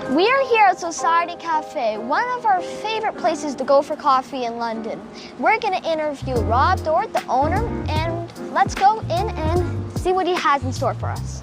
We are here at Society Cafe, one of our favorite places to go for coffee in London. We're going to interview Rob Dort, the owner, and let's go in and see what he has in store for us.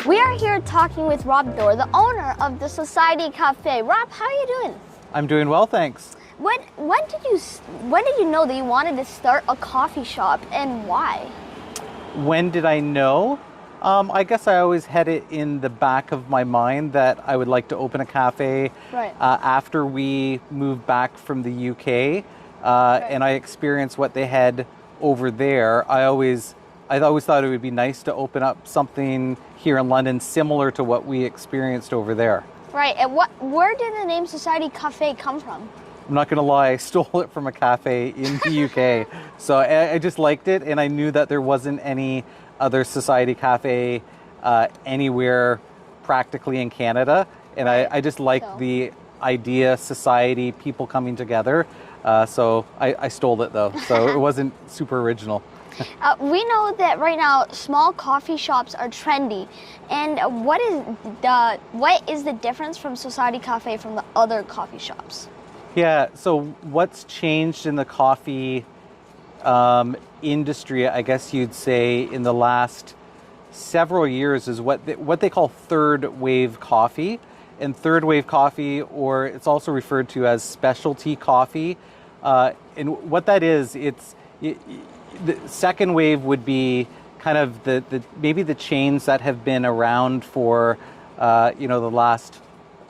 We are here talking with Rob Dort, the owner of the Society Cafe. Rob, how are you doing? I'm doing well, thanks. When did you know that you wanted to start a coffee shop, and why? When did I know? I guess I always had it in the back of my mind that I would like to open a cafe. Right. After we moved back from the UK, and I experienced what they had over there. I always thought it would be nice to open up something here in London similar to what we experienced over there. Right, and where did the name Society Cafe come from? I'm not going to lie, I stole it from a cafe in the UK. So I just liked it, and I knew that there wasn't any other Society Cafe anywhere practically in Canada. And I just liked the idea, society, people coming together. So I stole it though, so it wasn't super original. We know that right now small coffee shops are trendy, and what is the difference from Society Cafe from the other coffee shops? Yeah, so what's changed in the coffee industry, I guess you'd say, in the last several years is what they call third wave coffee. And third wave coffee, or it's also referred to as specialty coffee. And what that is, the second wave would be kind of maybe the chains that have been around for the last,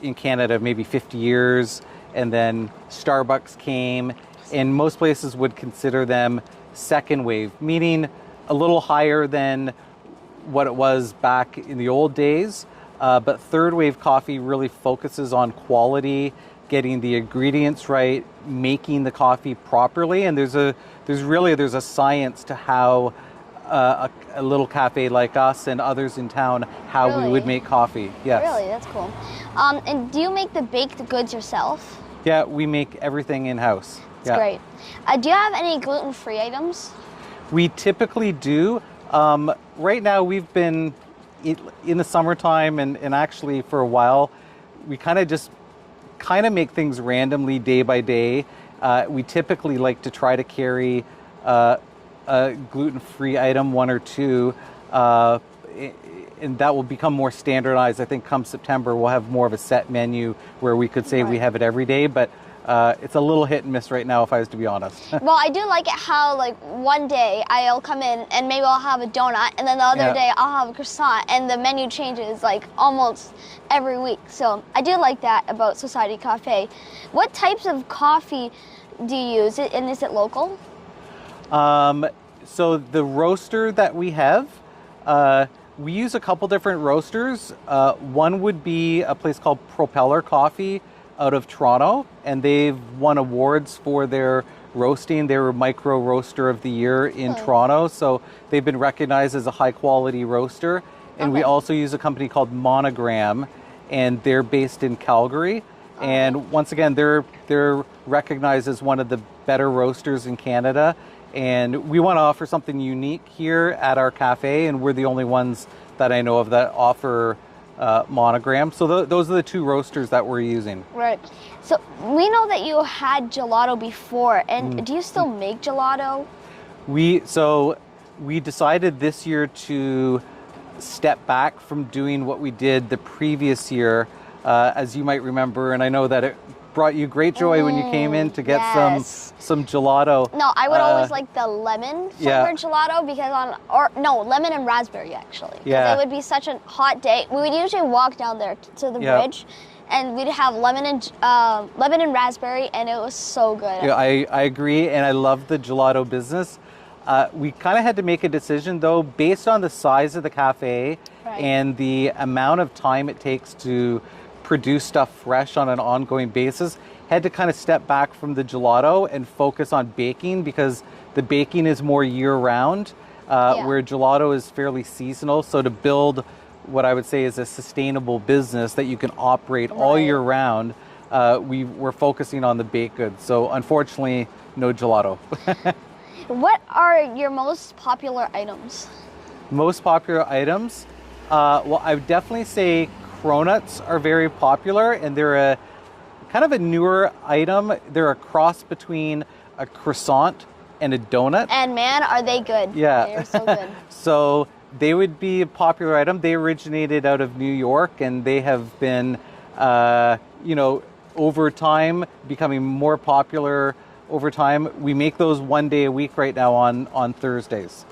in Canada, maybe 50 years, and then Starbucks came, and most places would consider them second wave, meaning a little higher than what it was back in the old days. But third wave coffee really focuses on quality, getting the ingredients right, making the coffee properly, and there's a science to how a little cafe like us and others in town, how we would make coffee. Yes. Really, that's cool. And do you make the baked goods yourself? Yeah, we make everything in-house. That's great. Do you have any gluten-free items? We typically do. Right now we've been in the summertime and actually for a while, we kind of make things randomly day by day. We typically like to try to carry a gluten-free item, one or two, and that will become more standardized. I think come September, we'll have more of a set menu where we could say we have it every day, but it's a little hit and miss right now, if I was to be honest. Well, I do like it how, like, one day I'll come in and maybe I'll have a donut, and then the other day I'll have a croissant, and the menu changes like almost every week. So I do like that about Society Cafe. What types of coffee do you use, and is it local? So the roaster that we have, we use a couple different roasters. One would be a place called Propeller Coffee out of Toronto, and they've won awards for their roasting. They were Micro Roaster of the Year in Toronto, so they've been recognized as a high quality roaster. And we also use a company called Monogram, and they're based in Calgary. And once again, they're recognized as one of the better roasters in Canada. And we want to offer something unique here at our cafe, and we're the only ones that I know of that offer Monogram. So those are the two roasters that we're using. Right. So we know that you had gelato before, and do you still make gelato? We decided this year to step back from doing what we did the previous year. As you might remember, and I know that it brought you great joy when you came in to get yes. some gelato. No, I would always like the lemon flavored gelato because lemon and raspberry actually. Yeah. It would be such a hot day. We would usually walk down there to the bridge, and we'd have lemon and raspberry, and it was so good. Yeah, I agree, and I love the gelato business. We kind of had to make a decision though, based on the size of the cafe and the amount of time it takes to produce stuff fresh on an ongoing basis. Had to kind of step back from the gelato and focus on baking, because the baking is more year-round, where gelato is fairly seasonal. So to build what I would say is a sustainable business that you can operate all year round, we were focusing on the baked goods. So unfortunately, no gelato. What are your most popular items? Most popular items? Well, I would definitely say cronuts are very popular, and they're a kind of a newer item. They're a cross between a croissant and a donut. And man, are they good. Yeah. They're so good. So they would be a popular item. They originated out of New York, and they have been, over time becoming more popular over time. We make those one day a week right now on Thursdays.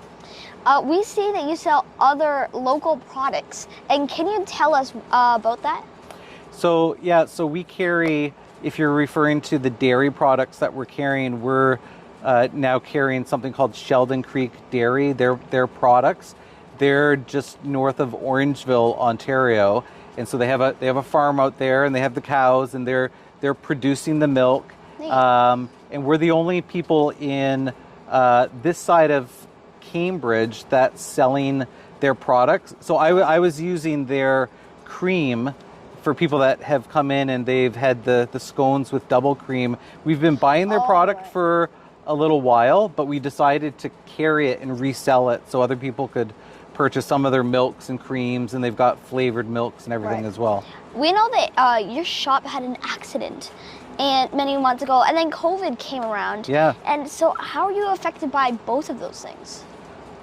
We see that you sell other local products, and can you tell us about that? So we carry, if you're referring to the dairy products that we're carrying, we're now carrying something called Sheldon Creek Dairy, their products. They're just north of Orangeville, Ontario, and so they have a farm out there, and they have the cows, and they're producing the milk. And we're the only people in this side of Cambridge that's selling their products. So I was using their cream for people that have come in and they've had the scones with double cream. We've been buying their product for a little while, but we decided to carry it and resell it so other people could purchase some of their milks and creams, and they've got flavored milks and everything as well. We know that your shop had an accident and many months ago, and then COVID came around. Yeah. And so how are you affected by both of those things?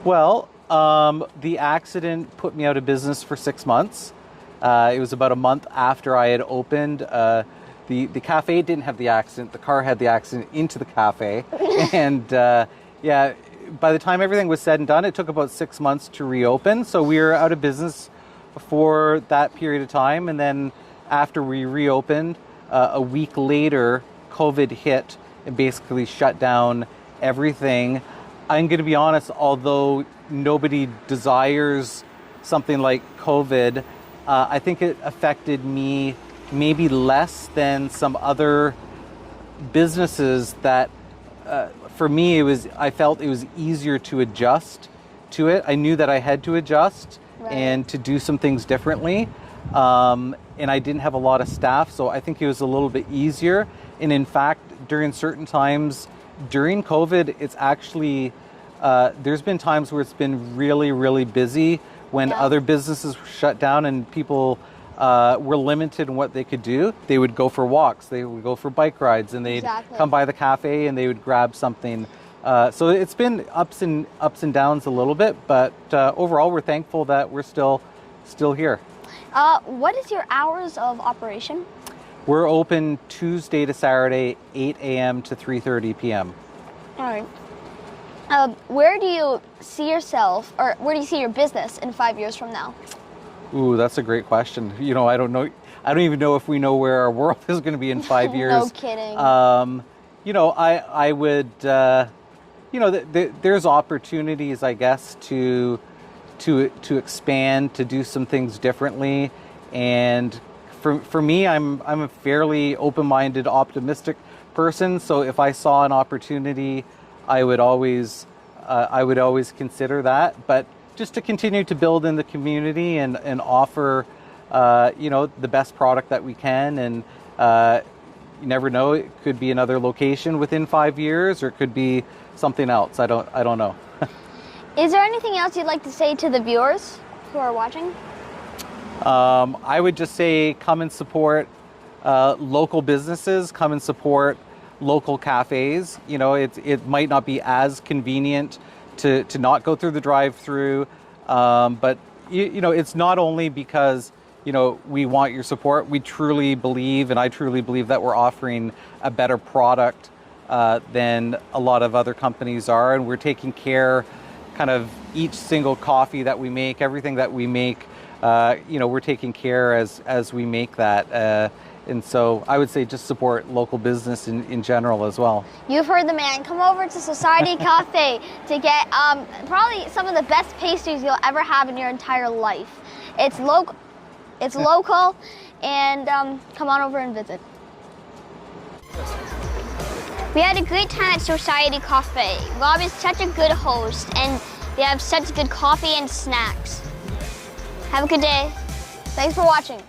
Well, the accident put me out of business for 6 months. It was about a month after I had opened. The cafe didn't have the accident. The car had the accident into the cafe. And by the time everything was said and done, it took about 6 months to reopen. So we were out of business for that period of time. And then after we reopened, a week later, COVID hit and basically shut down everything. I'm going to be honest, although nobody desires something like COVID, I think it affected me maybe less than some other businesses that, for me, I felt it was easier to adjust to it. I knew that I had to adjust and to do some things differently. And I didn't have a lot of staff, so I think it was a little bit easier. And in fact, during certain times during COVID, it's actually, there's been times where it's been really, really busy when other businesses were shut down and people were limited in what they could do. They would go for walks, they would go for bike rides, and they'd come by the cafe and they would grab something. So it's been ups and downs a little bit, but overall we're thankful that we're still here. What is your hours of operation? We're open Tuesday to Saturday, 8 a.m. to 3:30 p.m. All right. Where do you see yourself, or where do you see your business in 5 years from now? Ooh, that's a great question. I don't know. I don't even know if we know where our world is going to be in 5 years. No kidding. I would, there's opportunities, I guess, to expand, to do some things differently. And for me, I'm a fairly open-minded, optimistic person. So if I saw an opportunity, I would always consider that. But just to continue to build in the community and offer, the best product that we can. And you never know, it could be another location within 5 years, or it could be something else. I don't know. Is there anything else you'd like to say to the viewers who are watching? I would just say come and support local businesses, come and support local cafes. It might not be as convenient to not go through the drive-through, but it's not only because we want your support. We truly believe, and I truly believe, that we're offering a better product than a lot of other companies are, and we're taking care kind of each single coffee that we make, everything that we make, we're taking care as we make that. And so I would say just support local business in general as well. You've heard the man. Come over to Society Cafe to get probably some of the best pastries you'll ever have in your entire life. It's local, and come on over and visit. We had a great time at Society Cafe. Rob is such a good host, and they have such good coffee and snacks. Have a good day. Thanks for watching.